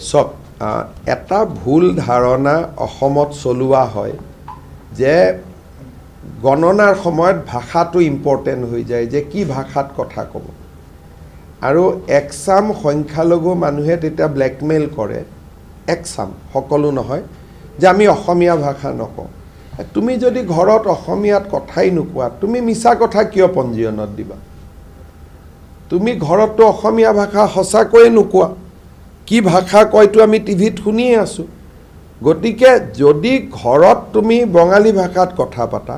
চব এটা ভুল ধাৰণা অসমত চলোৱা হয় যে গণনাৰ সময়ত ভাষাটো ইম্পৰ্টেণ্ট হৈ যায় যে কি ভাষাত কথা ক'ব আৰু একচাম সংখ্যালঘু মানুহে তেতিয়া ব্লেকমেইল কৰে একচাম সকলো নহয় যে আমি অসমীয়া ভাষা নকওঁ তুমি যদি ঘৰত অসমীয়াত কথাই নোকোৱা তুমি মিছা কথা কিয় পঞ্জীয়নত দিবা তুমি ঘৰততো অসমীয়া ভাষা সঁচাকৈয়ে নোকোৱা কি ভাষা কয়তো আমি টিভিত শুনিয়ে আছো গতিকে যদি ঘৰত তুমি বঙালী ভাষাত কথা পাতা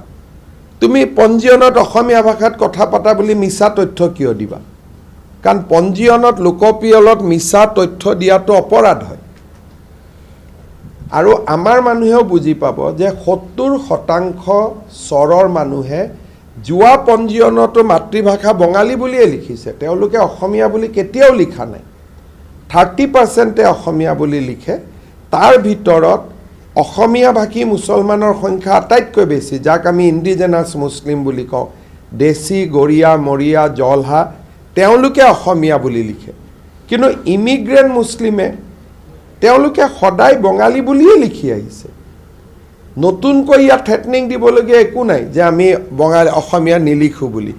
তুমি পঞ্জীয়নত অসমীয়া ভাষাত কথা পাতা বুলি মিছা তথ্য কিয় দিবা কাৰণ পঞ্জীয়নত লোকপিয়লত মিছা তথ্য দিয়াটো অপৰাধ হয় আৰু আমাৰ মানুহেও বুজি পাব যে 70% চৰৰ মানুহে জুৱা পঞ্জীয়নতো মাতৃভাষা বঙালী বুলিয়ে লিখিছে তেওঁলোকে অসমীয়া বুলি কেতিয়াও লিখা নাই 30% অসমীয়া বুলি লিখে তাৰ ভিতৰত অসমীয়া ভাষী মুছলমানৰ সংখ্যা আটাইতকৈ বেছি যাক আমি ইণ্ডিজেনাছ মুছলিম বুলি কওঁ দেশী গৰিয়া মৰিয়া জলহা তেওঁলোকে অসমীয়া বুলি লিখে কিন্তু ইমিগ্ৰেণ্ট মুছলিমে তেওঁলোকে সদায় বঙালী বুলিয়ে লিখি আহিছে নতুনকৈ ইয়াত থ্ৰেটনিং দিবলগীয়া একো নাই যে আমি বঙালী অসমীয়া নিলিখো বুলি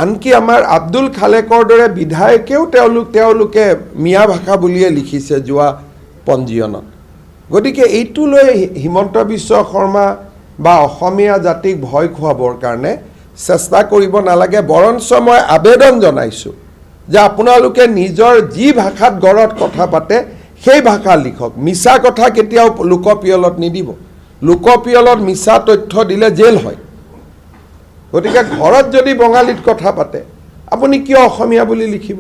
আনকি আমাৰ আব্দুল খালেকৰ দৰে বিধায়কেও তেওঁলোকে মিয়া ভাষা বুলিয়ে লিখিছে যোৱা পঞ্জীয়নত গতিকে এইটো লৈ হিমন্ত বিশ্ব শৰ্মা বা অসমীয়া জাতিক ভয় খুৱাবৰ কাৰণে চেষ্টা কৰিব নালাগে বৰঞ্চ মই আবেদন জনাইছোঁ যে আপোনালোকে নিজৰ যি ভাষাত ঘৰত কথা পাতে সেই ভাষা লিখক মিছা কথা কেতিয়াও লোকপিয়লত নিদিব লোকপিয়লত মিছা তথ্য দিলে জেল হয় গতিকে ঘৰত যদি বঙালীত কথা পাতে আপুনি কিয় অসমীয়া বুলি লিখিব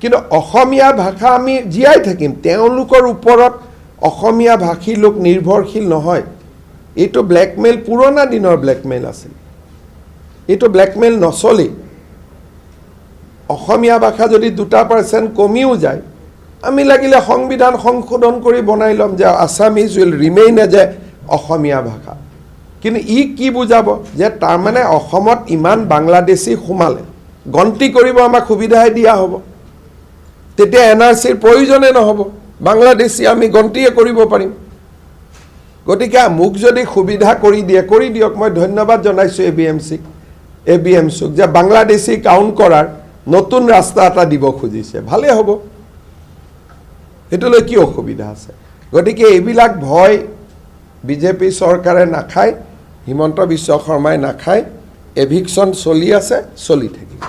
কিন্তু অসমীয়া ভাষা আমি জীয়াই থাকিম তেওঁলোকৰ ওপৰত অসমীয়া ভাষী লোক নিৰ্ভৰশীল নহয় এইটো ব্লেকমেইল পুৰণা দিনৰ ব্লেকমেইল আছিল এইটো ব্লেকমেইল নচলে অসমীয়া ভাষা যদি 2% কমিও যায় আমি লাগিলে সংবিধান সংশোধন কৰি বনাই ল'ম যে Assamese will remain as a Asomiya ভাষা কিন্তু ই কি বুজাব যে তাৰমানে অসমত ইমান বাংলাদেশী সোমালে গন্তি কৰিব আমাক সুবিধাই দিয়া হ'ব তেতিয়া এনআৰচিৰ প্ৰয়োজনে নহ'ব বাংলাদেশী আমি গন্তিয়ে কৰিব পাৰিম গতিকে মোক যদি সুবিধা কৰি দিয়ক মই ধন্যবাদ জনাইছোঁ এবিএমচিক যে বাংলাদেশী কাউণ্ট কৰাৰ নতুন ৰাস্তা এটা দিব খুজিছে ভালে হ'ব এটোলৈ কি অসুবিধা আছে গতিকে এইবিলাক ভয় বিজেপি চৰকাৰে নাখায় হিমন্ত বিশ্ব শৰ্মাই নাখায় এভিকশন চলি আছে চলি থাকিব